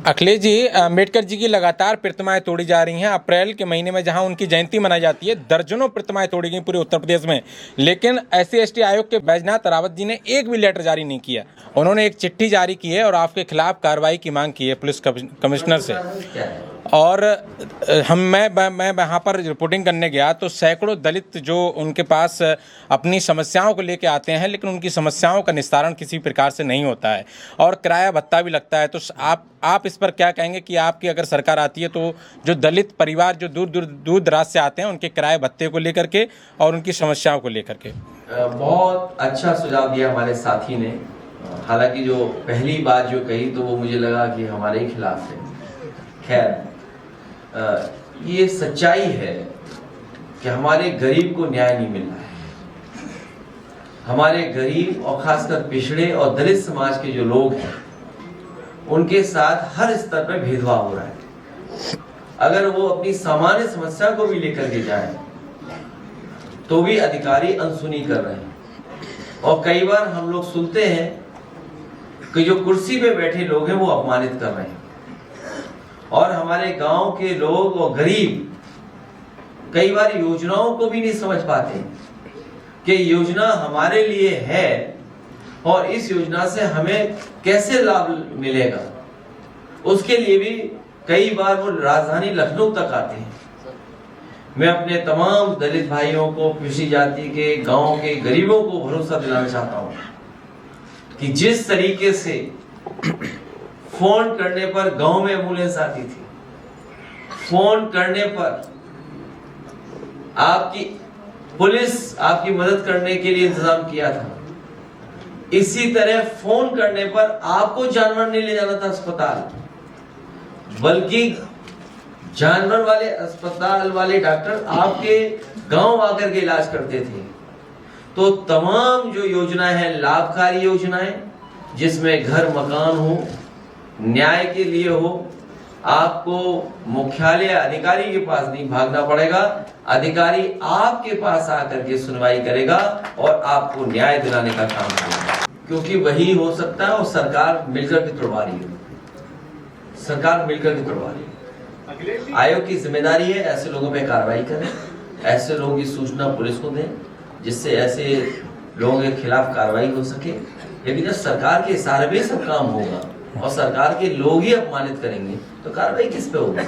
अखिलेश जी, अम्बेडकर जी की लगातार प्रतिमाएं तोड़ी जा रही हैं। अप्रैल के महीने में जहां उनकी जयंती मनाई जाती है, दर्जनों प्रतिमाएं तोड़ी गई पूरे उत्तर प्रदेश में, लेकिन SC/ST आयोग के बैजनाथ रावत जी ने एक भी लेटर जारी नहीं किया। उन्होंने एक चिट्ठी जारी की है और आपके खिलाफ कार्रवाई की मांग की है पुलिस कमिश्नर से। और मैं वहाँ पर रिपोर्टिंग करने गया तो सैकड़ों दलित जो उनके पास अपनी समस्याओं को लेके आते हैं, लेकिन उनकी समस्याओं का निस्तारण किसी प्रकार से नहीं होता है और किराया भत्ता भी लगता है। तो आप इस पर क्या कहेंगे कि आपकी अगर सरकार आती है तो जो दलित परिवार जो दूर दराज से आते हैं उनके किराए भत्ते को लेकर के और उनकी समस्याओं को लेकर के? बहुत अच्छा सुझाव दिया हमारे साथी ने। हालांकि जो पहली बात जो कही तो वो मुझे लगा कि हमारे ही खिलाफ है। खैर, ये सच्चाई है कि हमारे गरीब को न्याय नहीं मिल रहा है। हमारे गरीब और खासकर पिछड़े और दलित समाज के जो लोग हैं उनके साथ हर स्तर पर भेदभाव हो रहा है। अगर वो अपनी सामान्य समस्या को भी लेकर के जाएं तो भी अधिकारी अनसुनी कर रहे हैं। और कई बार हम लोग सुनते हैं कि जो कुर्सी पे बैठे लोग हैं वो अपमानित कर रहे हैं और हमारे गांव के लोग और गरीब कई बार योजनाओं को भी नहीं समझ पाते कि योजना हमारे लिए है और इस योजना से हमें कैसे लाभ मिलेगा। उसके लिए भी कई बार वो राजधानी लखनऊ तक आते हैं। मैं अपने तमाम दलित भाइयों को, पिछड़ी जाति के, गांव के गरीबों को भरोसा दिलाना चाहता हूं कि जिस तरीके से फोन करने पर गांव में एम्बुलेंस आती थी, फोन करने पर आपकी पुलिस आपकी मदद करने के लिए इंतजाम किया था, इसी तरह फोन करने पर आपको जानवर नहीं ले जाना था अस्पताल, बल्कि जानवर वाले अस्पताल वाले डॉक्टर आपके गांव आकर के इलाज करते थे। तो तमाम जो योजनाएं हैं लाभकारी योजनाएं, जिसमें घर मकान हो, न्याय के लिए हो, आपको मुख्यालय अधिकारी के पास नहीं भागना पड़ेगा, अधिकारी आपके पास आकर के सुनवाई करेगा और आपको न्याय दिलाने का काम करेगा, क्योंकि वही हो सकता है। और सरकार मिलकर के तोड़वा रही है, सरकार मिलकर के तोड़वा रही है। आयोग की जिम्मेदारी है ऐसे लोगों पे कार्रवाई करें, ऐसे लोगों की सूचना पुलिस को दें जिससे ऐसे लोगों के खिलाफ कार्रवाई हो सके। लेकिन जब सरकार के इशारे पे सब काम होगा और सरकार के लोग ही अपमानित करेंगे तो कार्रवाई किस पे होगी?